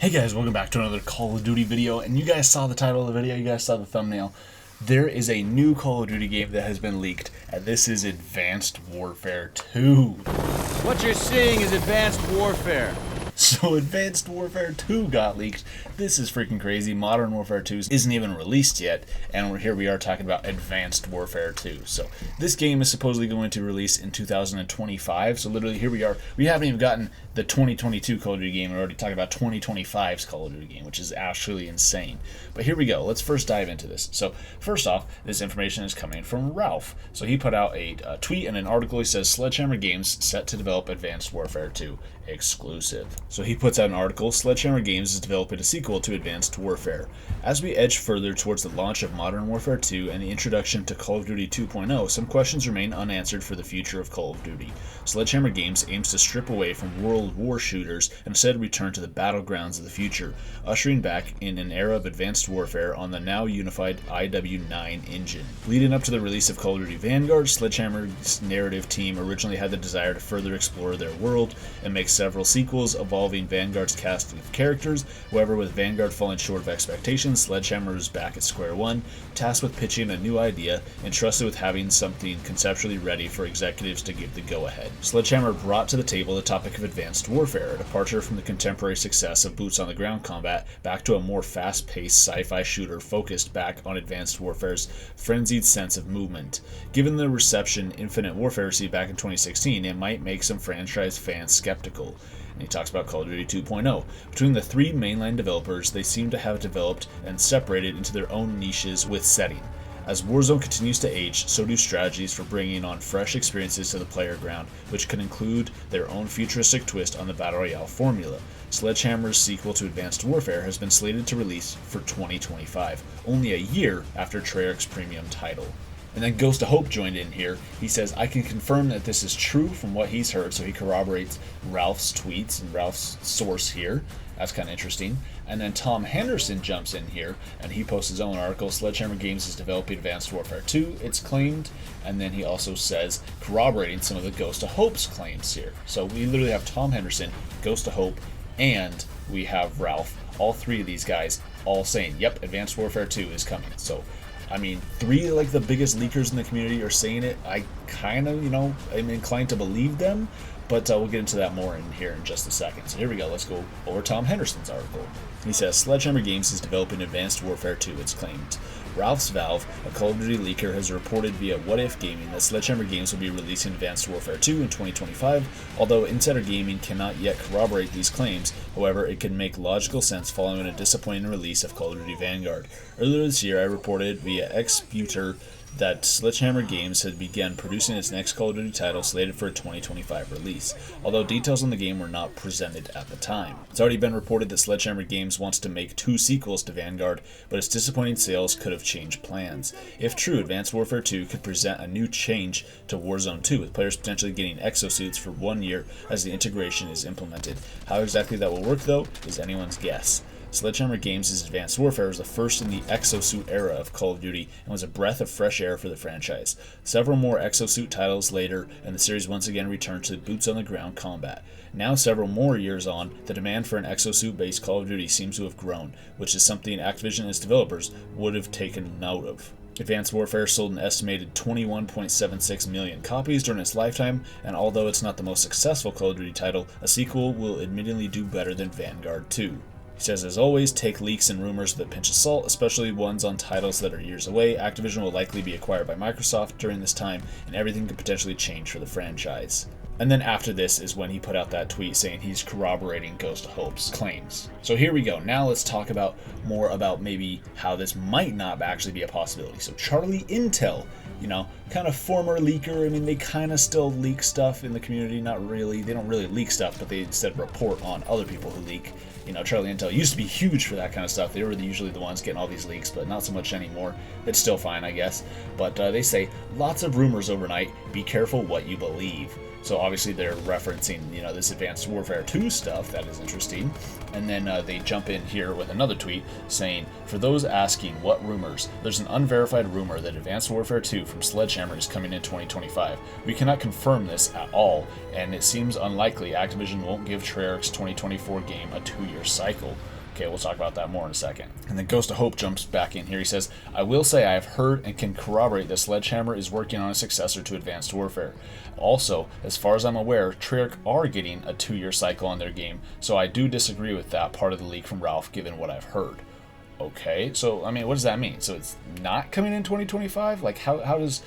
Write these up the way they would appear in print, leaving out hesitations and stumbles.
Hey guys, welcome back to another Call of Duty video, and you guys saw the title of the video, you guys saw the thumbnail. There is a new Call of Duty game that has been leaked, and this is Advanced Warfare 2. What you're seeing is Advanced Warfare. So Advanced Warfare 2 got leaked. This is freaking crazy. Modern Warfare 2 isn't even released yet, and here we are talking about Advanced Warfare 2. So this game is supposedly going to release in 2025. So literally here we are. We haven't even gotten the 2022 Call of Duty game. We're already talking about 2025's Call of Duty game, which is actually insane. But here we go. Let's first dive into this. So first off, this information is coming from Ralph. So he put out a tweet and an article. He says Sledgehammer Games set to develop Advanced Warfare 2 exclusive. So he puts out an article. Sledgehammer Games is developing a sequel to Advanced Warfare. As we edge further towards the launch of Modern Warfare 2 and the introduction to Call of Duty 2.0, some questions remain unanswered for the future of Call of Duty. Sledgehammer Games aims to strip away from World War shooters and instead return to the battlegrounds of the future, ushering back in an era of Advanced Warfare on the now unified IW9 engine. Leading up to the release of Call of Duty Vanguard, Sledgehammer's narrative team originally had the desire to further explore their world and make several sequels involving Vanguard's cast of characters. However, with Vanguard falling short of expectations, Sledgehammer is back at square one, tasked with pitching a new idea and trusted with having something conceptually ready for executives to give the go-ahead. Sledgehammer brought to the table the topic of Advanced Warfare, a departure from the contemporary success of boots-on-the-ground combat back to a more fast-paced sci-fi shooter focused back on Advanced Warfare's frenzied sense of movement. Given the reception Infinite Warfare received back in 2016, it might make some franchise fans skeptical. And he talks about Call of Duty 2.0. Between the three mainline developers, they seem to have developed and separated into their own niches with setting. As Warzone continues to age, so do strategies for bringing on fresh experiences to the player ground, which could include their own futuristic twist on the Battle Royale formula. Sledgehammer's sequel to Advanced Warfare has been slated to release for 2025, only a year after Treyarch's premium title. And then Ghost of Hope joined in here. He says, I can confirm that this is true from what he's heard, so he corroborates Ralph's tweets and Ralph's source here. That's kind of interesting. And then Tom Henderson jumps in here, and he posts his own article. Sledgehammer Games is developing Advanced Warfare 2, it's claimed. And then he also says, corroborating some of the Ghost of Hope's claims here. So we literally have Tom Henderson, Ghost of Hope, and we have Ralph. All three of these guys all saying, yep, Advanced Warfare 2 is coming. So I mean, three like the biggest leakers in the community are saying it. I kind of, I'm inclined to believe them, but we'll get into that more in here in just a second. So here we go. Let's go over Tom Henderson's article. He says, Sledgehammer Games is developing Advanced Warfare 2, it's claimed. Ralph's Valve, a Call of Duty leaker, has reported via What If Gaming that Sledgehammer Games will be releasing Advanced Warfare 2 in 2025, although Insider Gaming cannot yet corroborate these claims. However, it can make logical sense following a disappointing release of Call of Duty Vanguard. Earlier this year, I reported via Xbuter that Sledgehammer Games had begun producing its next Call of Duty title slated for a 2025 release, although details on the game were not presented at the time. It's already been reported that Sledgehammer Games wants to make 2 sequels to Vanguard, but its disappointing sales could have changed plans. If true, Advanced Warfare 2 could present a new change to Warzone 2, with players potentially getting exosuits for 1 year as the integration is implemented. How exactly that will work, though, is anyone's guess. Sledgehammer Games' Advanced Warfare was the first in the exosuit era of Call of Duty and was a breath of fresh air for the franchise. Several more exosuit titles later, and the series once again returned to boots-on-the-ground combat. Now, several more years on, the demand for an exosuit-based Call of Duty seems to have grown, which is something Activision and its developers would have taken note of. Advanced Warfare sold an estimated 21.76 million copies during its lifetime, and although it's not the most successful Call of Duty title, a sequel will admittedly do better than Vanguard 2. He says, as always, take leaks and rumors with a pinch of salt, especially ones on titles that are years away. Activision will likely be acquired by Microsoft during this time, and everything could potentially change for the franchise. And then after this is when he put out that tweet saying he's corroborating Ghost of Hope's claims. So here we go. Now let's talk about more about maybe how this might not actually be a possibility. So Charlie Intel, kind of former leaker. I mean, they kind of still leak stuff in the community. Not really. They don't really leak stuff, but they instead report on other people who leak. Charlie Intel used to be huge for that kind of stuff. They were usually the ones getting all these leaks, but not so much anymore. It's still fine, I guess. But they say, lots of rumors overnight. Be careful what you believe. So obviously they're referencing, this Advanced Warfare 2 stuff. That is interesting. And then they jump in here with another tweet saying, for those asking what rumors, there's an unverified rumor that Advanced Warfare 2 from Sledgehammer is coming in 2025. We cannot confirm this at all, and it seems unlikely Activision won't give Treyarch's 2024 game a 2-year cycle. Okay, we'll talk about that more in a second. And then Ghost of Hope jumps back in here. He says, I will say I have heard and can corroborate that Sledgehammer is working on a successor to Advanced Warfare. Also, as far as I'm aware, Treyarch are getting a 2-year cycle on their game, so I do disagree with that part of the leak from Ralph, given what I've heard. Okay, so, I mean, what does that mean? So it's not coming in 2025? Like, how does,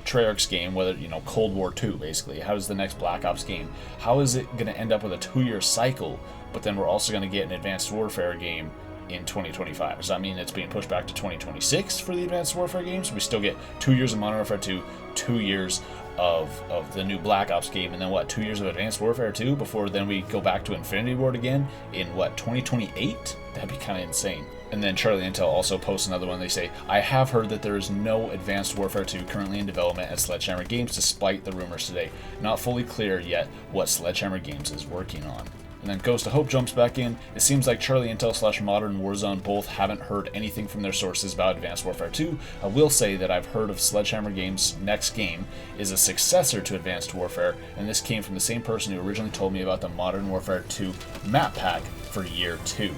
Treyarch's game, whether, Cold War 2, basically, how does the next Black Ops game, how is it going to end up with a 2-year cycle, but then we're also going to get an Advanced Warfare game in 2025? Does that mean it's being pushed back to 2026 for the Advanced Warfare games? We still get 2 years of Modern Warfare 2, 2 years of the new Black Ops game, and then 2 years of Advanced Warfare 2 before then we go back to Infinity Ward again in 2028? That'd be kind of insane. And then Charlie Intel also posts another one. They say, I have heard that there is no Advanced Warfare 2 currently in development at Sledgehammer Games despite the rumors today. Not fully clear yet what Sledgehammer Games is working on. And then Ghost of Hope jumps back in. It seems like Charlie Intel / Modern Warzone both haven't heard anything from their sources about Advanced Warfare 2. I will say that I've heard of Sledgehammer Games' next game is a successor to Advanced Warfare, and this came from the same person who originally told me about the Modern Warfare 2 map pack for year 2.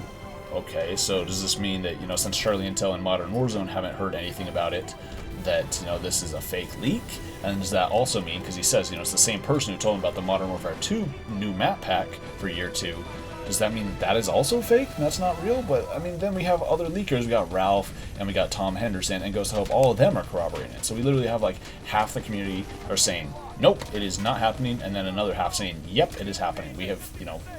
Okay, so does this mean that, since Charlie Intel and Modern Warzone haven't heard anything about it, that, this is a fake leak? And does that also mean, because he says, it's the same person who told him about the Modern Warfare 2 new map pack for year 2, does that mean that is also fake and that's not real? But, I mean, then we have other leakers. We got Ralph and we got Tom Henderson and Ghost of Hope. All of them are corroborating it. So we literally have half the community are saying, nope, it is not happening, and then another half saying, yep, it is happening. We have,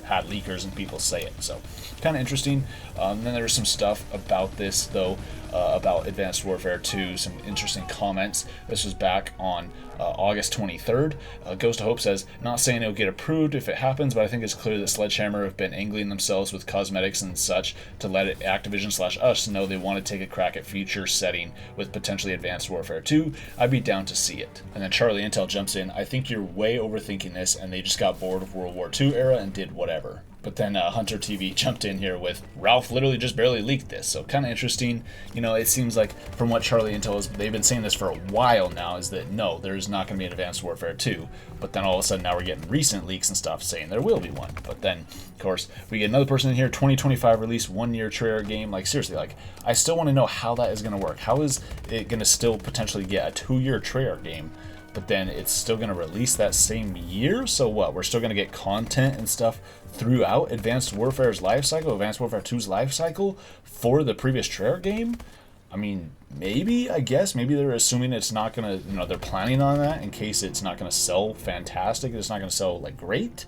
had leakers and people say it. So kind of interesting. Then there's some stuff about this, though, about Advanced Warfare 2, some interesting comments. This was back on August 23rd. Ghost of Hope says, not saying it'll get approved if it happens, but I think it's clear that Sledgehammer have been angling themselves with cosmetics and such to let Activision / us know they want to take a crack at future setting with potentially Advanced Warfare 2. I'd be down to see it. And then Charlie Intel jumps in, I think you're way overthinking this, and they just got bored of World War II era and did whatever. But then Hunter TV jumped in here with, Ralph literally just barely leaked this. So kind of interesting. It seems like from what Charlie Intel is, they've been saying this for a while now, is that no, there's not going to be an Advanced Warfare 2. But then all of a sudden now we're getting recent leaks and stuff saying there will be one. But then, of course, we get another person in here, 2025 release, 1-year Treyarch game. Seriously, I still want to know how that is going to work. How is it going to still potentially get a 2-year Treyarch game? But then it's still going to release that same year? So what? We're still going to get content and stuff throughout Advanced Warfare's life cycle, Advanced Warfare 2's life cycle for the previous Treyarch game? I mean, maybe, I guess. Maybe they're assuming it's not going to, they're planning on that in case it's not going to sell fantastic. It's not going to sell, great.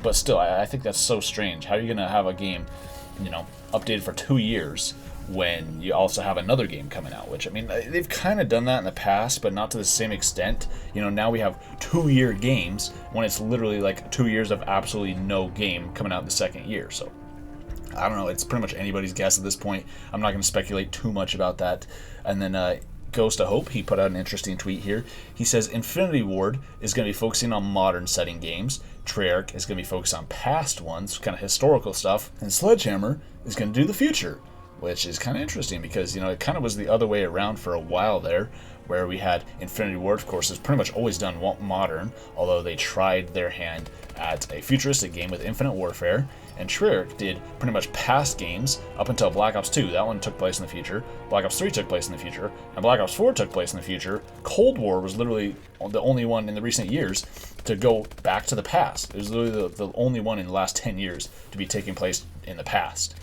But still, I think that's so strange. How are you going to have a game, updated for 2 years when you also have another game coming out? Which, I mean, they've kind of done that in the past, but not to the same extent. Now we have 2-year games when it's literally 2 years of absolutely no game coming out in the second year. So I don't know. It's pretty much anybody's guess at this point. I'm not going to speculate too much about that. And then Ghost of Hope, he put out an interesting tweet here. He says Infinity Ward is going to be focusing on modern setting games. Treyarch is going to be focused on past ones, kind of historical stuff. And Sledgehammer is going to do the future, which is kind of interesting because, it kind of was the other way around for a while there, where we had Infinity Ward, of course, has pretty much always done modern, although they tried their hand at a futuristic game with Infinite Warfare, and Treyarch did pretty much past games up until Black Ops 2. That one took place in the future. Black Ops 3 took place in the future, and Black Ops 4 took place in the future. Cold War was literally the only one in the recent years to go back to the past. It was literally the only one in the last 10 years to be taking place in the past.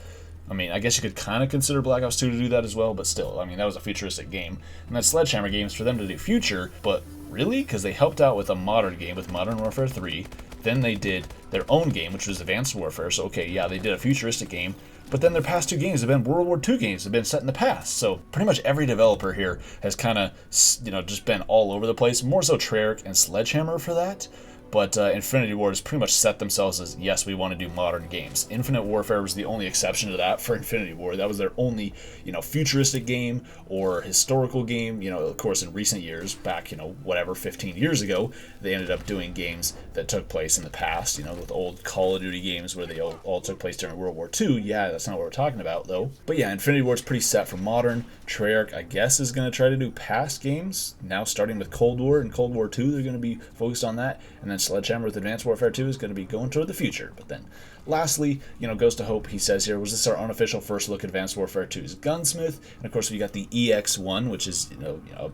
I mean, I guess you could kind of consider Black Ops 2 to do that as well, but still, I mean, that was a futuristic game. And that's Sledgehammer Games for them to do future, but really? Because they helped out with a modern game with Modern Warfare 3. Then they did their own game, which was Advanced Warfare. So, okay, yeah, they did a futuristic game, but then their past 2 games have been World War II games, have been set in the past. So pretty much every developer here has kind of, just been all over the place. More so Treyarch and Sledgehammer for that. But Infinity Ward has pretty much set themselves as, yes, we want to do modern games. Infinite Warfare was the only exception to that for Infinity Ward. That was their only, futuristic game or historical game. Of course, in recent years, back, 15 years ago, they ended up doing games that took place in the past, with old Call of Duty games where they all took place during World War II. Yeah, that's not what we're talking about, though. But yeah, Infinity Ward's pretty set for modern. Treyarch, I guess, is going to try to do past games. Now, starting with Cold War and Cold War II, they're going to be focused on that. And then Sledgehammer with Advanced Warfare 2 is going to be going toward the future. But then lastly, goes to Hope, he says here, was this our unofficial first look at Advanced Warfare 2's Gunsmith? And of course, we got the EX1, which is,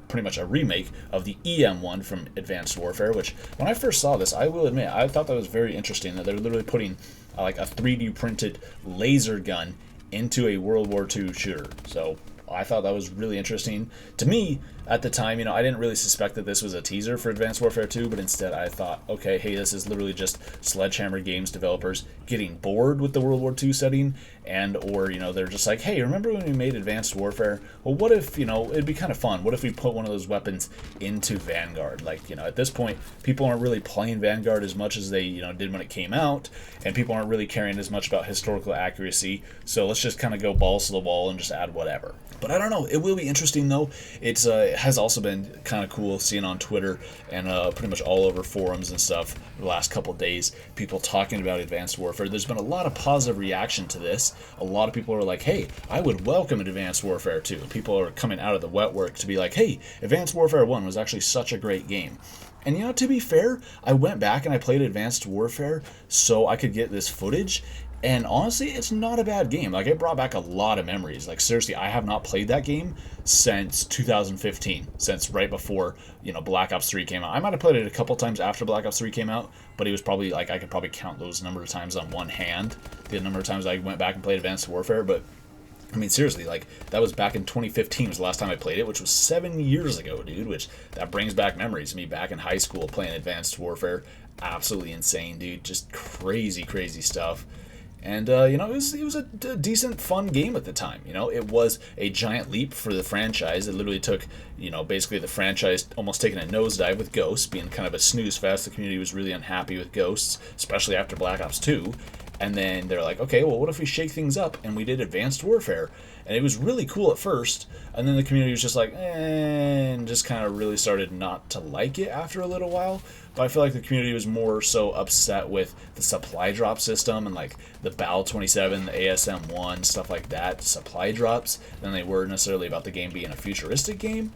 pretty much a remake of the EM1 from Advanced Warfare, which, when I first saw this, I will admit, I thought that was very interesting, that they're literally putting, like, a 3D printed laser gun into a World War II shooter. So I thought that was really interesting. To me, at the time, I didn't really suspect that this was a teaser for Advanced Warfare 2, but instead I thought, okay, hey, this is literally just Sledgehammer Games developers getting bored with the World War II setting, or they're just like, hey, remember when we made Advanced Warfare? Well, what if, it'd be kind of fun. What if we put one of those weapons into Vanguard? Like, at this point, people aren't really playing Vanguard as much as they, did when it came out, and people aren't really caring as much about historical accuracy, so let's just kind of go balls to the wall and just add whatever. But I don't know. It will be interesting, though. It has also been kind of cool seeing on Twitter and pretty much all over forums and stuff the last couple days, people talking about Advanced Warfare. There's been a lot of positive reaction to this. A lot of people are like, hey, I would welcome Advanced Warfare 2. People are coming out of the wet work to be like, hey, Advanced Warfare 1 was actually such a great game. And to be fair, I went back and I played Advanced Warfare so I could get this footage. And honestly, it's not a bad game. Like, it brought back a lot of memories. Like, seriously, I have not played that game since 2015, since right before, Black Ops 3 came out. I might have played it a couple times after Black Ops 3 came out, but it was probably, like, I could probably count those number of times on one hand, the number of times I went back and played Advanced Warfare. But, I mean, seriously, like, that was back in 2015 was the last time I played it, which was 7 years ago, dude, which that brings back memories of me back in high school playing Advanced Warfare. Absolutely insane, dude. Just crazy, crazy stuff. And, it was a decent, fun game at the time. It was a giant leap for the franchise. It literally took, basically the franchise almost taking a nosedive with Ghosts, being kind of a snooze fest. The community was really unhappy with Ghosts, especially after Black Ops 2. And then they're like, okay, well, what if we shake things up? And we did Advanced Warfare. And it was really cool at first. And then the community was just like, and just kind of really started not to like it after a little while. But I feel like the community was more so upset with the supply drop system and like the BAL 27, the ASM-1, stuff like that, supply drops, than they were necessarily about the game being a futuristic game.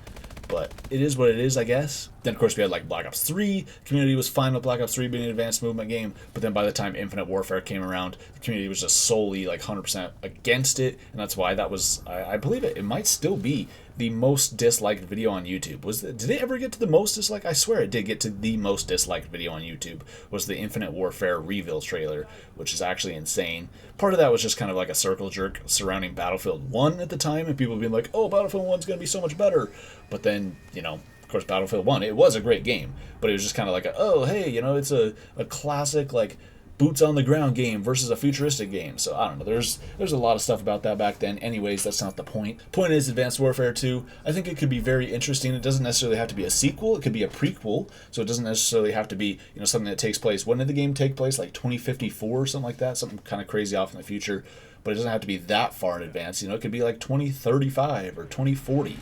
But it is what it is, I guess. Then, of course, we had like Black Ops 3. The community was fine with Black Ops 3 being an advanced movement game. But then by the time Infinite Warfare came around, the community was just solely like 100% against it. And that's why that was, I believe it might still be the most disliked video on YouTube. Did it ever get to the most disliked? I swear it did get to the most disliked video on YouTube, was the Infinite Warfare reveal trailer, which is actually insane. Part of that was just kind of like a circle jerk surrounding Battlefield 1 at the time, and people being like, oh, Battlefield 1's going to be so much better. But then, of course, Battlefield 1, it was a great game, but it was just kind of like, oh, hey, it's a classic, like, boots on the ground game versus a futuristic game. So I don't know, there's a lot of stuff about that back then. Anyways, that's not the point. Point is, Advanced Warfare 2, I think it could be very interesting. It doesn't necessarily have to be a sequel, it could be a prequel, so it doesn't necessarily have to be, something that takes place. When did the game take place? Like 2054 or something like that, something kind of crazy off in the future. But it doesn't have to be that far in advance. It could be like 2035 or 2040,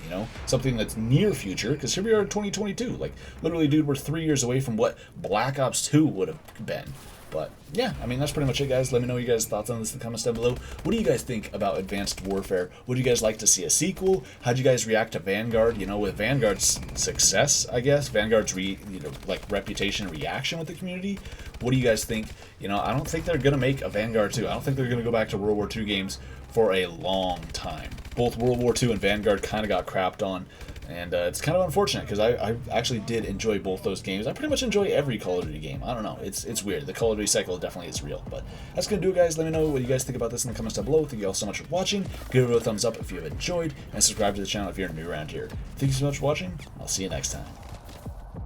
something that's near future, because here we are in 2022. Like, literally, dude, we're 3 years away from what Black Ops 2 would have been. But yeah, I mean, that's pretty much it, guys. Let me know your guys' thoughts on this in the comments down below. What do you guys think about Advanced Warfare? Would you guys like to see a sequel? How'd you guys react to Vanguard? With Vanguard's success, I guess, Vanguard's reputation and reaction with the community. What do you guys think? I don't think they're gonna make a Vanguard 2. I don't think they're gonna go back to World War II games for a long time. Both World War II and Vanguard kind of got crapped on. And it's kind of unfortunate, because I actually did enjoy both those games. I pretty much enjoy every Call of Duty game. I don't know. It's weird. The Call of Duty cycle definitely is real. But that's going to do it, guys. Let me know what you guys think about this in the comments down below. Thank you all so much for watching. Give it a thumbs up if you have enjoyed. And subscribe to the channel if you're new around here. Thank you so much for watching. I'll see you next time.